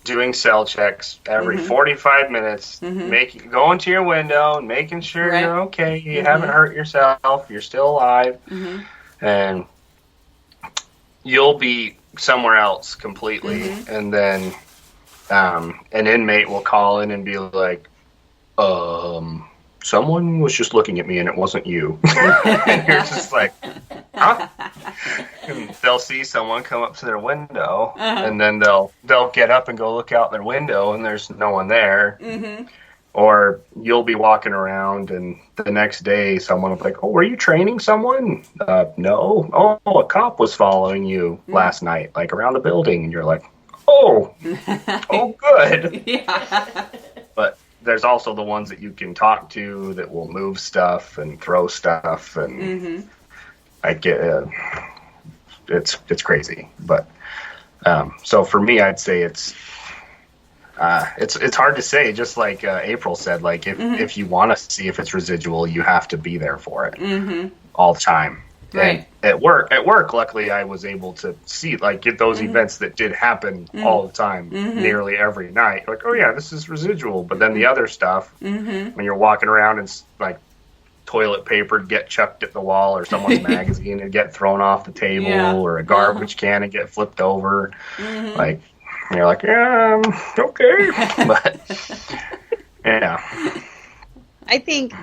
doing cell checks every 45 minutes, going to your window and making sure you're okay, you haven't hurt yourself, you're still alive, and you'll be somewhere else completely, and then an inmate will call in and be like, someone was just looking at me and it wasn't you. And you're just like, huh? And they'll see someone come up to their window, and then they'll get up and go look out their window, and there's no one there. Or you'll be walking around, and the next day someone will be like, oh, were you training someone? No. Oh, a cop was following you last night, like around the building. And you're like, oh, good. But there's also the ones that you can talk to that will move stuff and throw stuff, and I get it's crazy. But so for me, I'd say it's hard to say. Just like April said, like if you want to see if it's residual, you have to be there for it all the time. Right. And at work, luckily, I was able to see, like, get those events that did happen all the time, nearly every night. Like, oh yeah, this is residual. But then the other stuff, when you're walking around and like toilet paper get chucked at the wall, or someone's magazine and get thrown off the table, or a garbage can and get flipped over, like, and you're like, yeah, okay, but yeah. I think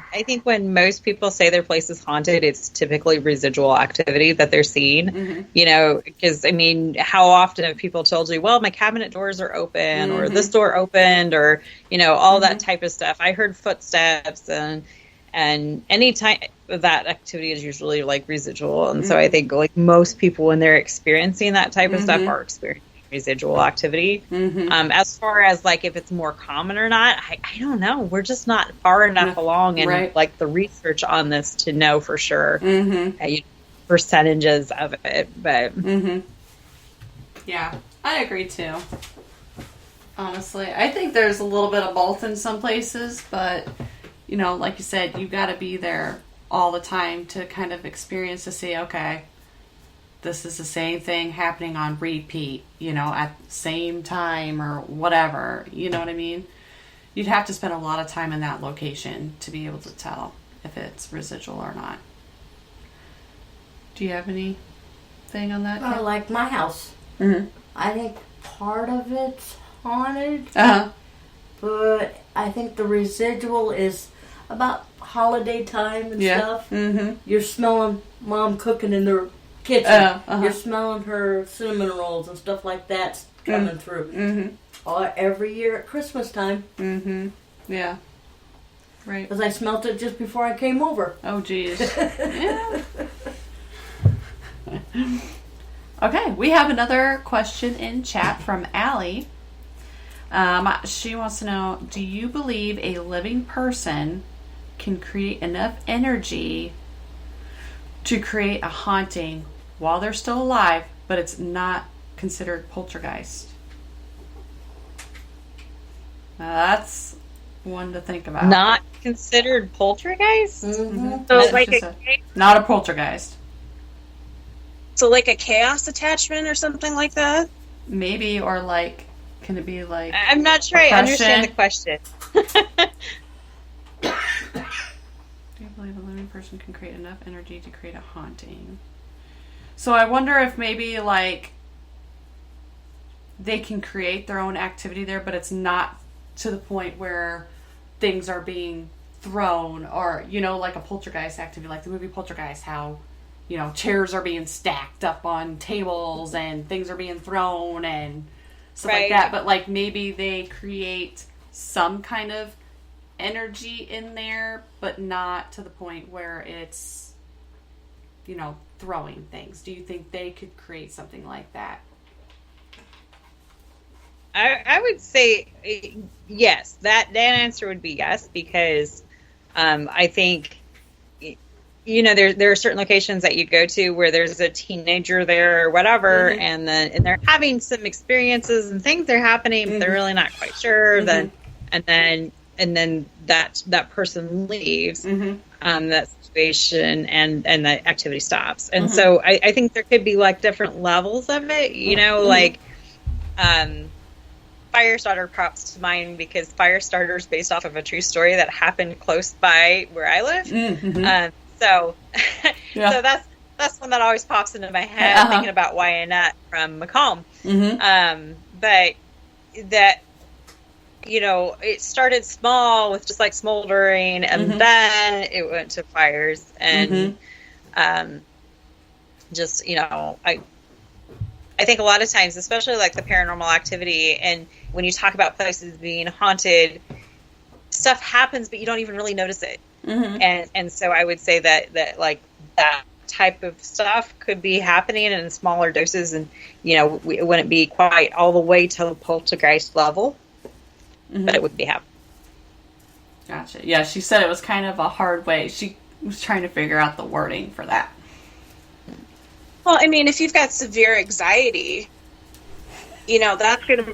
when most people say their place is haunted, it's typically residual activity that they're seeing. You know, because I mean, how often have people told you, "Well, my cabinet doors are open," or "This door opened," or you know, all that type of stuff. I heard footsteps, and any time that activity is usually like residual. And so I think like most people, when they're experiencing that type of stuff, are experiencing residual activity. As far as like if it's more common or not, I don't know. We're just not far enough along in like the research on this to know for sure percentages of it. But yeah, I agree too. Honestly, I think there's a little bit of both in some places, but you know, like you said, you got to be there all the time to kind of experience to see, okay, this is the same thing happening on repeat, you know, at the same time or whatever, you know what I mean? You'd have to spend a lot of time in that location to be able to tell if it's residual or not. Do you have anything on that? Like my house. I think part of it's haunted, but I think the residual is about holiday time and stuff. You're smelling Mom cooking in the kitchen. You're smelling her cinnamon rolls and stuff like that's coming through. Every year at Christmas time. Yeah. Right. Because I smelt it just before I came over. Oh, geez. Yeah. Okay, we have another question in chat from Allie. She wants to know, do you believe a living person can create enough energy to create a haunting while they're still alive, but it's not considered poltergeist? That's one to think about. Not considered poltergeist? So like not a poltergeist. So like a chaos attachment or something like that? Maybe, or like, can it be like... I'm not sure I understand the question. Do you believe a living person can create enough energy to create a haunting? So I wonder if maybe like they can create their own activity there, but it's not to the point where things are being thrown, or, you know, like a poltergeist activity, like the movie Poltergeist, how, you know, chairs are being stacked up on tables and things are being thrown and stuff like that. But like maybe they create some kind of energy in there, but not to the point where it's, you know, throwing things. Do you think they could create something like that? I would say yes. That answer would be yes, because I think, there are certain locations that you go to where there's a teenager there or whatever, and they're having some experiences and things are happening, but they're really not quite sure. And then that person leaves that situation, and the activity stops. And so I think there could be like different levels of it, like Firestarter pops to mind, because Firestarter is based off of a true story that happened close by where I live. So that's one that always pops into my head, thinking about Wyanette from Macomb. But that, it started small with just like smoldering, and then it went to fires, and just, I think a lot of times, especially like the paranormal activity, and when you talk about places being haunted, stuff happens, but you don't even really notice it. And so I would say that like that type of stuff could be happening in smaller doses, and it wouldn't be quite all the way to the poltergeist level, but it would be happening. Gotcha. Yeah, she said it was kind of a hard way. She was trying to figure out the wording for that. Well, I mean, if you've got severe anxiety, that's going to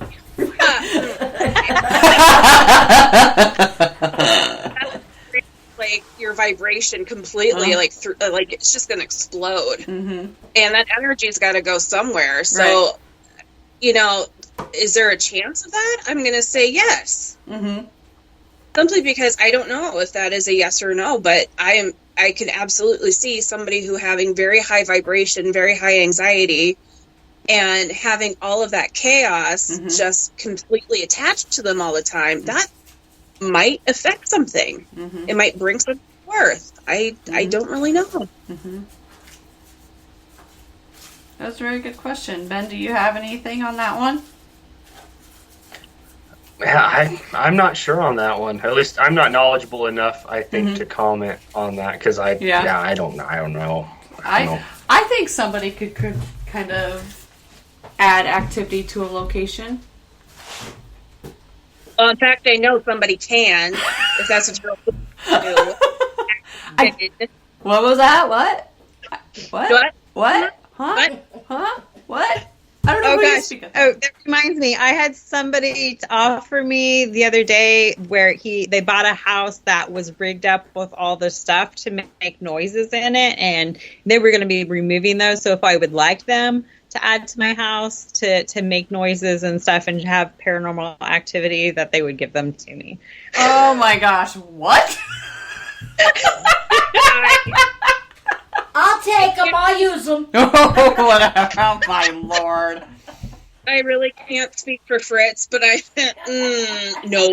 like your vibration completely, like it's just going to explode, and that energy's got to go somewhere. So, is there a chance of that? I'm going to say yes, simply because I don't know if that is a yes or no, but I can absolutely see somebody who having very high vibration, very high anxiety, and having all of that chaos just completely attached to them all the time. That might affect something. It might bring something worth. I don't really know. That's a very good question. Ben, do you have anything on that one? Yeah, I'm not sure on that one. At least I'm not knowledgeable enough, I think, to comment on that, because I don't know. I think somebody could kind of add activity to a location. Well, in fact, I know somebody can, if that's what you're looking to do. What was that? What? What? Huh? What? I don't know what you're speaking of. Oh, that reminds me. I had somebody offer me the other day where they bought a house that was rigged up with all the stuff to make noises in it, and they were going to be removing those. So if I would like them to add to my house to make noises and stuff and have paranormal activity, that they would give them to me. Oh my gosh, what? I'll take them. I'll use them. Oh my lord. I really can't speak for Fritz, but no.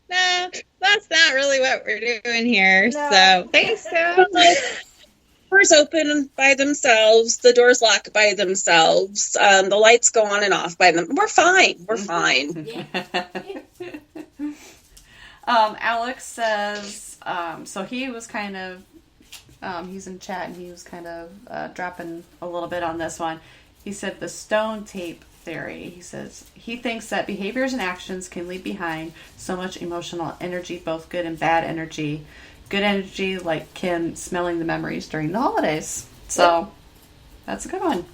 No, that's not really what we're doing here. No. So thanks, so doors open by themselves, the doors lock by themselves, the lights go on and off by them. We're fine. Alex says, so he was kind of, he's in chat and he was kind of dropping a little bit on this one. He said the stone tape theory. He says he thinks that behaviors and actions can leave behind so much emotional energy, both good and bad energy. Good energy, like Kim smelling the memories during the holidays. So that's a good one.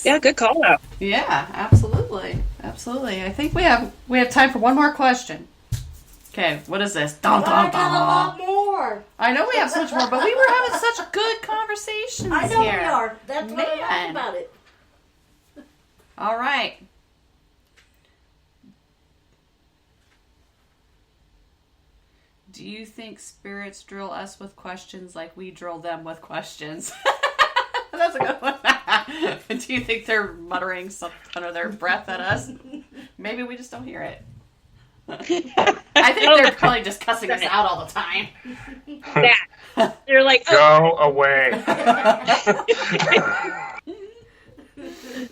Yeah, good call out. Yeah, absolutely. I think we have time for one more question. Okay, what is this? Dun, dun, dun. I got a lot more. I know we have so much more, but we were having such good conversations here. I know we are. That's what I like about it. All right. Do you think spirits drill us with questions like we drill them with questions? That's a good one. Do you think they're muttering something under their breath at us? Maybe we just don't hear it. I think they're probably just cussing us out all the time. They're like, go away.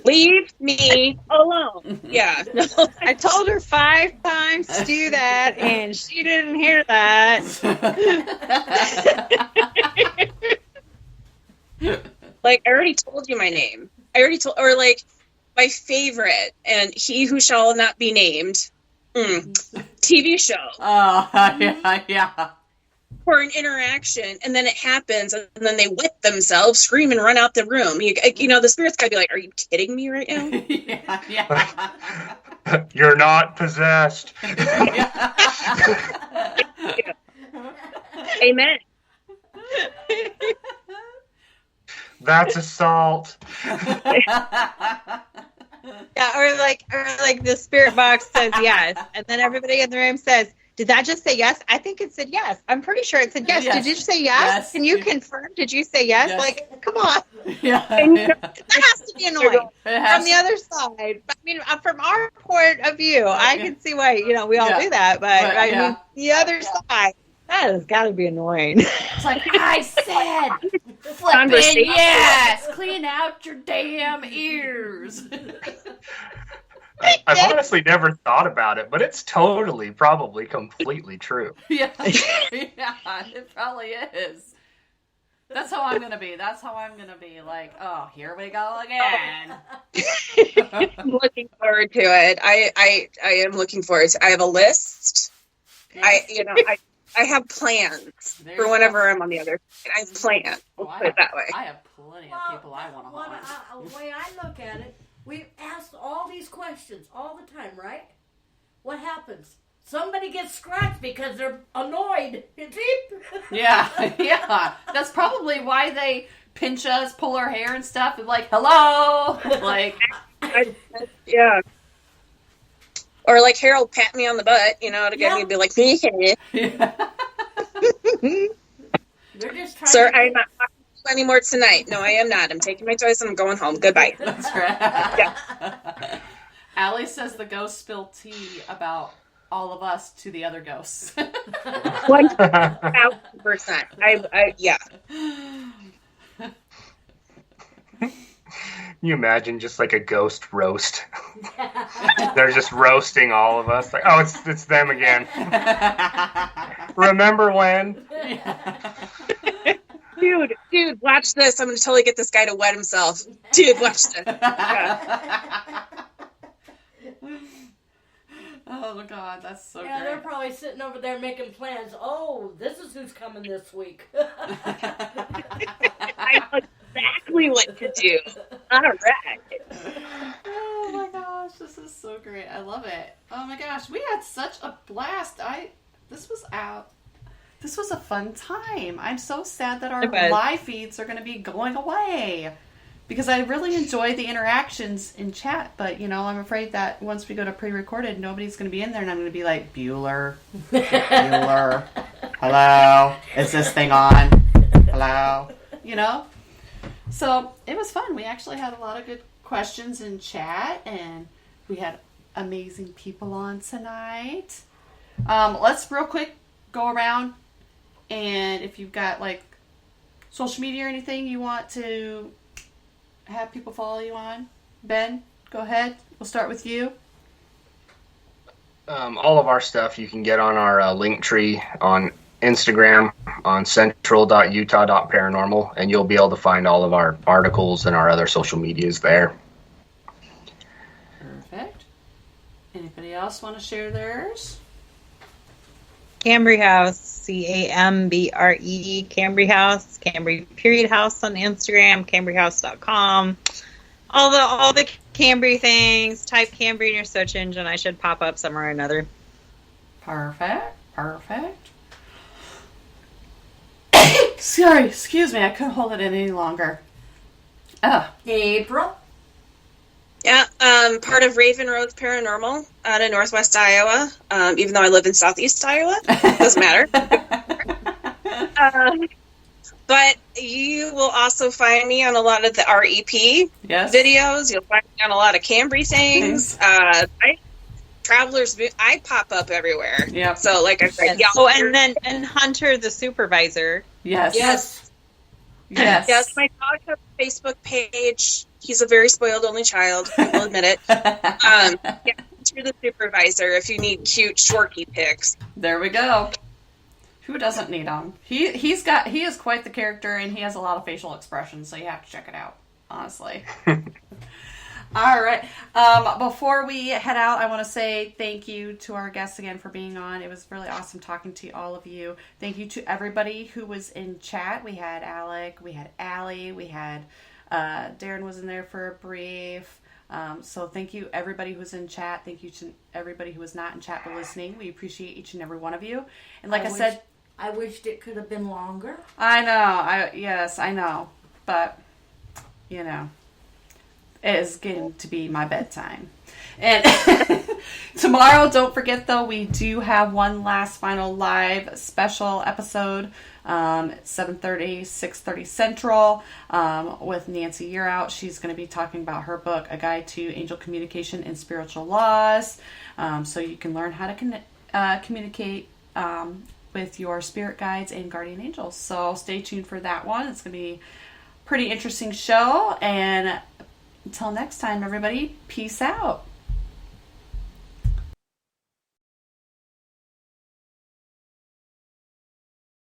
Leave me alone. Yeah. I told her 5 times to do that, and she didn't hear that. Like, I already told you my name. I already told, or like my favorite, and He Who Shall Not Be Named TV show. Oh, yeah. For an interaction, and then it happens, and then they wet themselves, scream, and run out the room. You know, the spirit's gotta be like, "Are you kidding me right now?" Yeah. You're not possessed. Amen. That's assault. Yeah, or like the spirit box says yes, and then everybody in the room says, "Did that just say yes?" I think it said yes. I'm pretty sure it said yes. Yes. Did you say yes? Yes. Can you confirm? Did you say yes? Yes. Like, come on. Yeah. That has to be annoying. It has From the other side, I mean, from our point of view, I can see why we all do that. But I mean, the other side, that has got to be annoying. It's like I said, flipping yes, clean out your damn ears. I've honestly never thought about it, but it's totally, probably, completely true. Yeah, it probably is. That's how I'm gonna be. Like, oh, here we go again. I'm looking forward to it. I am looking forward to. I have a list. I have plans for whenever I'm on the other side. I have plans. Let's put it that way. I have plenty of people I want to haunt. The way I look at it, we ask all these questions all the time, right? What happens? Somebody gets scratched because they're annoyed. Yeah. That's probably why they pinch us, pull our hair and stuff, and like, hello, like, yeah. Or like Harold pat me on the butt, to get me to be like, me. They're just trying. Sir, I'm not talking to you anymore tonight. No, I am not. I'm taking my choice and I'm going home. Goodbye. That's right. Yeah. Allie says the ghost spilled tea about all of us to the other ghosts. 1,000%. Yeah. Can you imagine just like a ghost roast? They're just roasting all of us. Like, oh, it's them again. Remember when? Dude, watch this. I'm going to totally get this guy to wet himself. Dude, watch this. Yeah. Oh, God, that's so great. They're probably sitting over there making plans. Oh, this is who's coming this week. I know exactly what to do. All right. Oh, my gosh, this is so great. I love it. Oh, my gosh, we had such a blast. This was a fun time. I'm so sad that our live feeds are going to be going away because I really enjoy the interactions in chat. But, I'm afraid that once we go to pre-recorded, nobody's going to be in there and I'm going to be like, Bueller, hello, is this thing on? Hello, So it was fun. We actually had a lot of good questions in chat and we had amazing people on tonight. Let's real quick go around. And if you've got like social media or anything you want to have people follow you on, Ben, go ahead. We'll start with you. All of our stuff you can get on our link tree on Instagram on central.utah.paranormal, and you'll be able to find all of our articles and our other social medias there. Perfect. Anybody else want to share theirs? Cambre House, Cambre, Cambre House, Cambre _house on Instagram, cambrehouse.com. All the Cambre things. Type Cambre in your search engine. I should pop up somewhere or another. Perfect. Sorry, excuse me. I couldn't hold it in any longer. April. Yeah, part of Raven Rose Paranormal out of Northwest Iowa, even though I live in Southeast Iowa. Doesn't matter. But you will also find me on a lot of the REP videos. You'll find me on a lot of Cambre things. I pop up everywhere. Yeah. So, like I said, and Hunter the supervisor. Yes. Yes, my dog has a Facebook page. He's a very spoiled only child. I will admit it. You're the supervisor if you need cute shorty pics. There we go. Who doesn't need them? He is quite the character, and he has a lot of facial expressions, so you have to check it out. Honestly, All right. Before we head out, I want to say thank you to our guests again for being on. It was really awesome talking to all of you. Thank you to everybody who was in chat. We had Alec, we had Allie, we had Darren was in there for a brief. So thank you everybody who was in chat. Thank you to everybody who was not in chat but listening. We appreciate each and every one of you. And like I said, I wished it could have been longer. I know. Yes, I know. But you know, it is getting to be my bedtime. And tomorrow, don't forget though, we do have one last final live special episode, 7:30, 6:30 Central, with Nancy Yearout. She's going to be talking about her book, A Guide to Angel Communication and Spiritual Laws. So you can learn how to communicate with your spirit guides and guardian angels. So stay tuned for that one. It's going to be a pretty interesting show. And until next time, everybody, peace out.